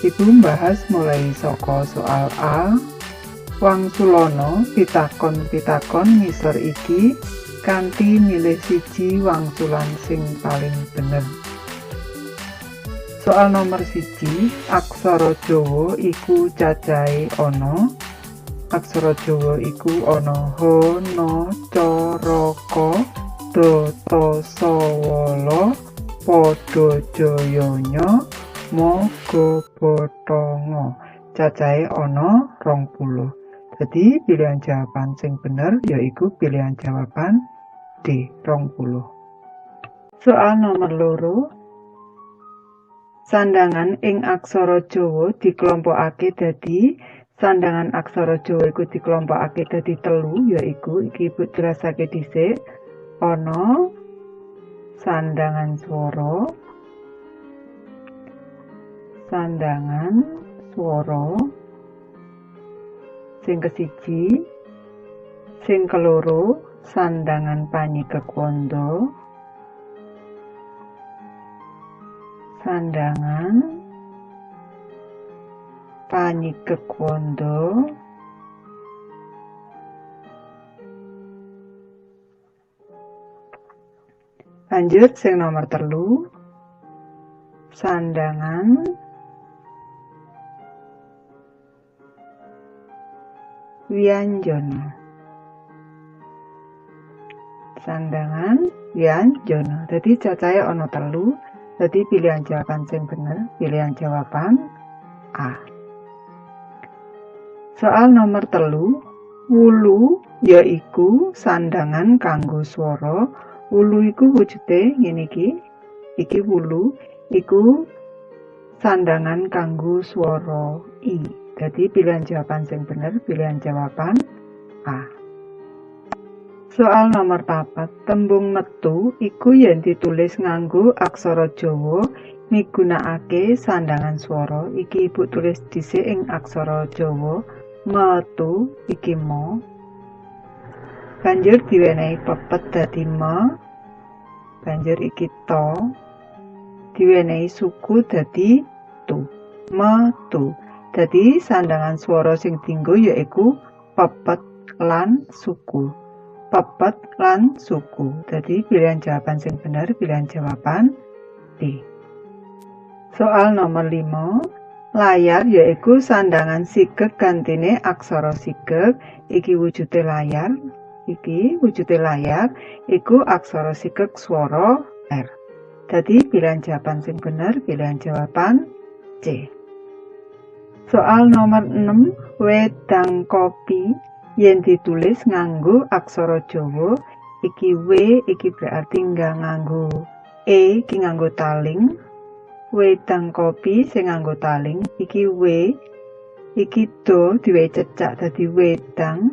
Ibu mbahas mulai saka soal A. Wangsulana pitakon-pitakon ngisor iki kanthi milih siji wangsulan sing paling bener. Soal nomor 1, aksara Jawa iku cacahe ana. Aksara Jawa iku ana ha, na, ca, ra, ka, da, ta, sa, wala, pada, jaya, nya, ma, ga, ba, ta, nga. Cacahe ana 20. Jadi pilihan jawaban sing bener yaiku pilihan jawaban D, 20. Soal nomor 2. Sandangan ing aksara Jawa dikelompokake dadi sandangan aksara Jawa iku dikelompokake dadi 3 yaiku iki Ibu jelasake dhisik. Ana sandangan swara, sandangan swara, sing kesiji, sing keloro sandangan panyikek wanda, sandangan panyikek wanda, lanjut sing nomor 3, sandangan wianjana. Sandangan wianjana. Dadi cacahe ana 3. Dadi pilihan jawaban sing bener, pilihan jawaban A. Soal nomor 3, wulu yaiku sandangan kanggo swara. Wulu iku wujude ngene iki. Iki wulu iku sandangan kanggo swara I. Jadi pilihan jawaban sing bener, pilihan jawaban A. Soal nomor 4, tembung metu iku yen ditulis nganggo aksara Jawa migunakake sandangan swara. Iki Ibu tulis dhisik ing aksara Jawa. Metu iki ma. Banjur diwenehi pepet dadi ma. Banjur iki to. Diwenehi suku dadi tu. Metu. Dadi sandangan swara sing dienggo yaiku pepet lan suku. Pepet lan suku. Dadi pilihan jawaban sing bener, pilihan jawaban B. Soal nomor 5, layar yaiku sandangan sigeg gantine aksara sigeg. Iki wujude layar. Iki wujude layar iku aksara sigeg swara R. Dadi pilihan jawaban sing bener, pilihan jawaban C. Soal nomor 6, wedang kopi yen ditulis nganggo aksara Jawa. Iki W, iki berarti nggak nganggo E, iki nganggo taling. Wedang kopi sing nganggo taling. Iki W, iki do diwenehi cecak dadi wedang.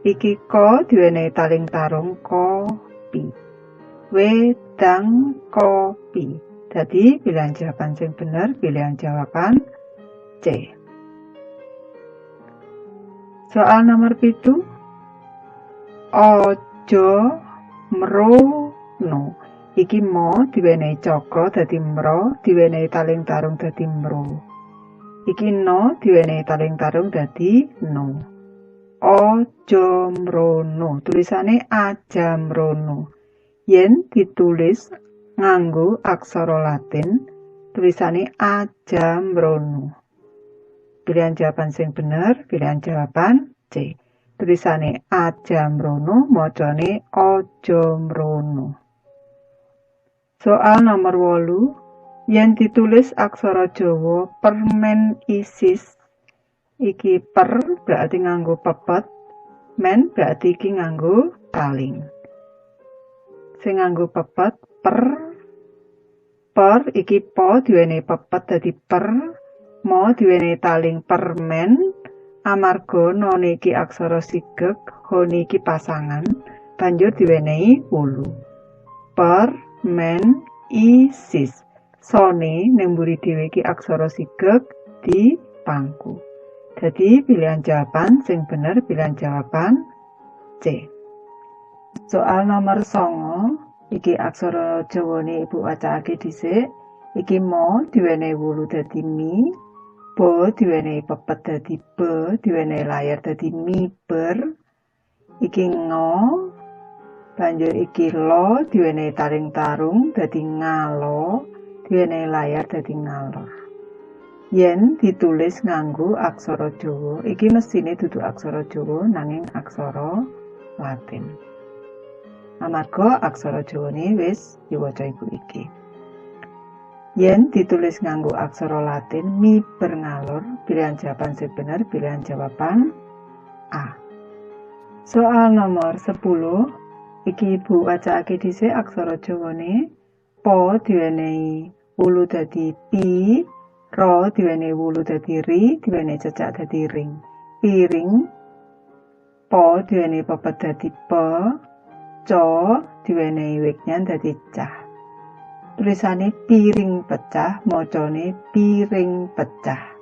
Iki ko diwenehi taling tarung kopi. Wedang kopi. Dadi pilihan jawaban sing bener, pilihan jawaban C. Soal nomor 7, ojo mrono. Iki mo diwenehi caka dadi mro, diwenehi taling tarung dadi mro. Iki no diwenehi taling tarung dadi no. Ojo mrono. Tulisane aja mrono. Yen ditulis nganggo aksara Latin, tulisane aja mrono. Pilihan jawaban sing bener, pilihan jawaban C. Tulisane aja mrono, macane aja mrono. Soal nomor 8, yen ditulis aksara Jawa permen isis. Iki per berarti nganggo pepet, men berarti iki nganggo taling. Sing nganggo pepet per iki po diwenehi pepet dadi per, mo diwenehi taling permen, amarga none iki aksara sigek, hone iki pasangan, banjur diwenehi wulu. Permen isis. Sone ning mburi dhewe iki aksara sigek dipangku. Dadi pilihan jawaban sing bener pilihan jawaban C. Soal nomor 9 iki aksara Jawane Ibu wacake dhisik. Iki mo diwenehi wulu dadi mi, bo diwenehi pepet dadi be, diwenehi layar dadi miber. Iki ngo, banjur iki lo diwenehi taring tarung dadi ngalo, diwenehi layar dadi ngalor. Yen ditulis nganggo aksara Jawa, iki mesine dudu aksara Jawa nanging aksara Latin. Amarga aksara Jawane wis diwaca Ibu iki. Yen ditulis nganggo aksara Latin miber ngalor, pilihan jawaban sing bener pilihan jawaban A. Soal nomor 10 iki Ibu wacake dhisik aksara Jawane. Po diwenehi wulu dadi pi, ro diwenehi wulu dadi ri, diwenehi cecak dadi ring. Piring, po diwenehi pepet dadi pe, co diwenehi wignan dadi cah. Tulisane piring pecah, macane piring pecah.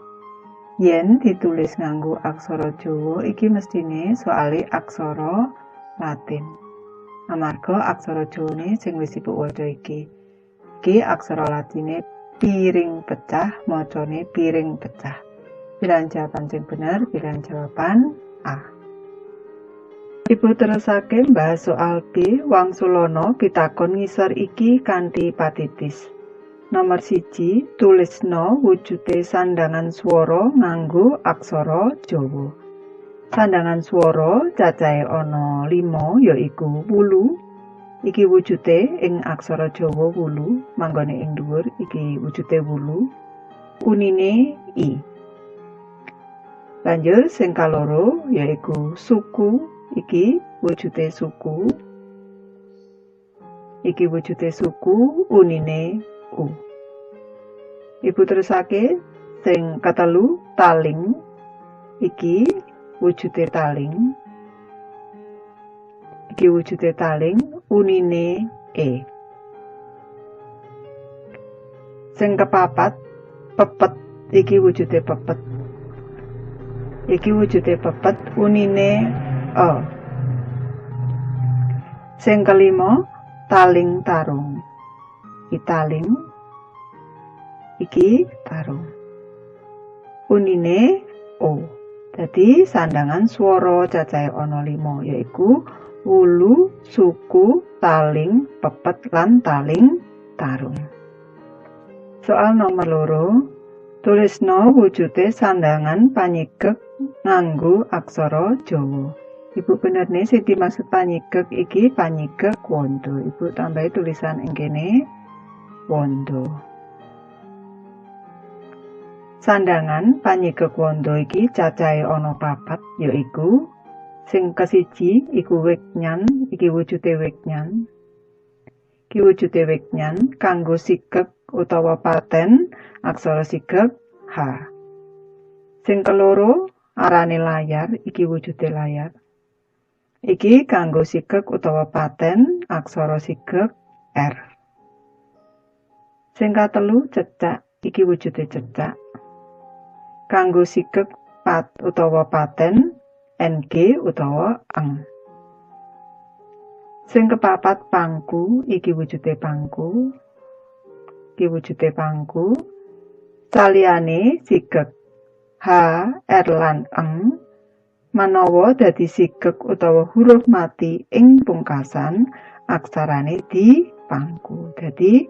Yen ditulis nganggo aksara Jawa iki mestine soale aksara Latin. Amarga aksara Jawane sing wis Ibu waca iki. Iki aksara Latine piring pecah, macane piring pecah. Pilihan jawaban sing bener pilihan jawaban A. Ibu terusake mbahas soal B. Wangsulana pitakon ngisor iki kanthi patitis. Nomor 1, tulisna wujude sandangan swara nganggo aksara Jawa. Sandangan swara cacahe ana 5 yaiku wulu. Iki wujude ing aksara Jawa wulu, manggone ing dhuwur iki wujude wulu. Unine I. Lanjut sing kaloro yaiku suku, iki wujude suku. Iki wujude suku, unine U. Ibu terusake sing katelu taling. Iki wujude taling. Iki wujude taling, unine E. Sing kepapat pepet, iki wujude pepet. Iki wujude pepet, unine E. Sing kelima taling tarung. Iki taling, iki tarung. Unine O. Dadi sandangan swara cacahe ana 5 yaiku wulu, suku, taling, pepet lan taling tarung. Soal nomor 2, tulisna wujude sandangan panyigek nganggo aksara Jawa. Ibu benerne sing dimaksud panyigek iki panyigek wanda. Ibu tambahi tulisan ing kene wanda. Sandangan panyigek wanda iki cacahe ana 4 yaiku sing kesiji iku wignan, iki wujude wignan. Iki wujude wignan kanggo sigek utawa paten aksara sigek H. Sing keloro arane layar, iki wujude layar. Iki kanggo sigek utawa paten aksara sigek R. Sing katelu cecak, iki wujude cecak. Kanggo sigek utawa paten NG utawa eng. Sing kepapat pangku, iki wujude pangku. Iki wujude pangku. Saliyane sigek H, R lan eng manawa dadi sigek utawa huruf mati ing pungkasan aksarane dipangku. Dadi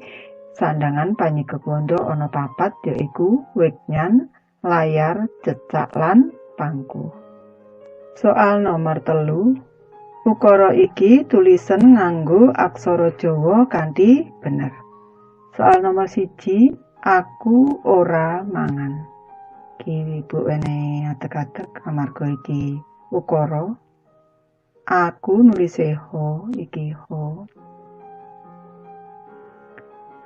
sandangan panyigek wanda ana 4 yaiku wignan, layar, cecak lan pangku. Soal nomor 3, ukara iki tulisan nganggo aksara Jawa kanthi bener. Soal nomor 1, aku ora mangan. Iki Ibu enehi atek-atek amarga iki ukara. Aku nulise ho, iki ho.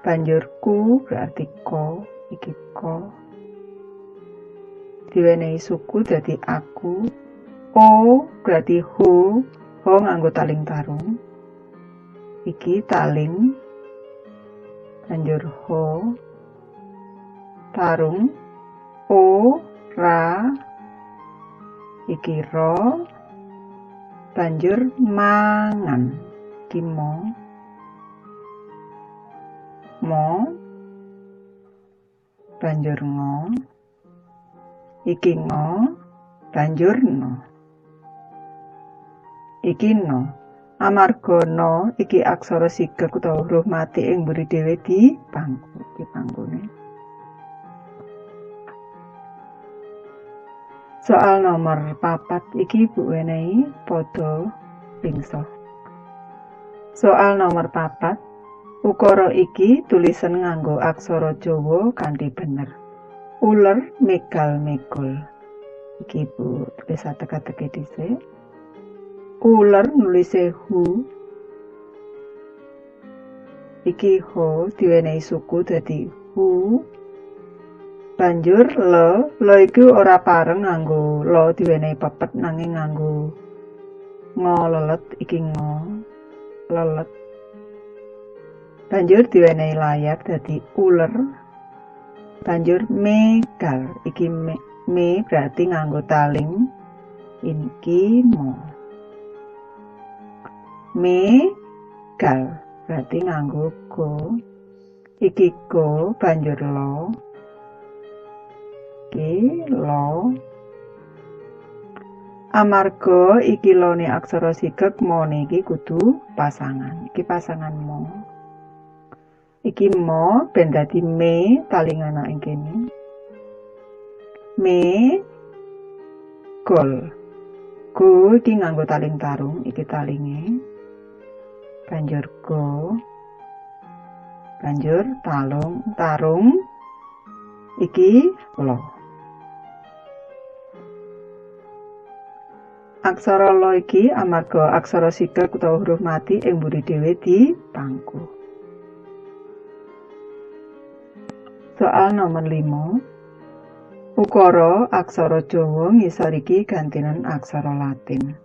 Banjur ku berarti ko, iki ko. Diwenehi suku dadi aku. O berarti ho nganggo taling tarung. Iki taling. Banjur ho. Tarung. O, ra. Iki ro. Banjur mangan. Iki mo. Banjur ngo. Iki ngo. Banjur no. Iki no. Amarga no iki aksara sigek utawa huruf mati ing mburi dhewe dipanggone. Soal nomor 4 iki Bu wenehi padha pingsa. Soal nomor 4. Ukara iki tulisan nganggo aksara Jawa kanthi bener. Uler megal megol. Iki Bu tulis teka-teki dhisik. Uler nulise hu. Iki ho diwenehi suku dadi hu. Banjur lo iku ora pareng nganggo lo diwenehi pepet nanging nganggo ngo lelet iki ngo lelet. Banjur diwenehi layar dadi uler. Banjur megal iki me berarti nganggo taling. Iki mo. Megal berarti nganggo go. Iki go banjur lo. Iki lo. Amarga iki lone aksara sigek mone iki kudu pasangan. Iki pasangan mo. Iki mo ben dadi me talingan ing kene. Me gol. Go iki nganggo taling tarung, iki talinge. Banjur go. Banjur tarung. Iki lo. Aksara lo iki amarga aksara sigek utawa huruf mati ing mburi dhewe dipangku. Soal nomor 5. Ukara aksara Jawa ngisor iki gantinan aksara Latin.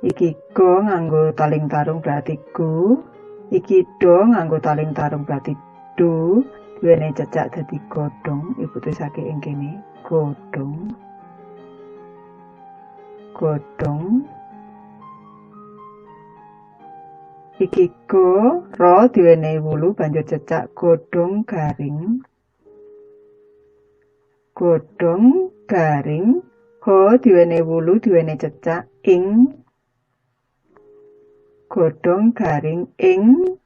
Iki go nganggo taling tarung berarti go. Iki do nganggo taling tarung berarti do. Diwenehi cecak dadi godhong. Ibu tulisake ing kene godhong. Godhong. Iki go ro diwenehi wulu banjur cecak godhong garing. Godhong garing. Ho diwenehi wulu diwenehi cecak ing. Godhong garing ing.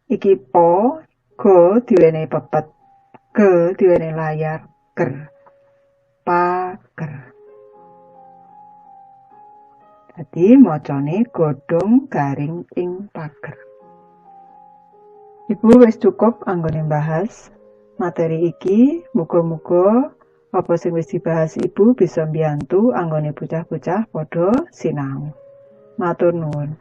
Iki po. Go diwenehi pepet. Ge diwenehi layar. Ker. Pager. Dadi macane godhong garing ing pager. Ibu wis cukup anggone bahas materi iki. Muga-muga apa sing wis dibahas Ibu bisa mbiyantu anggone bocah-bocah padha sinau. Matur nuwun.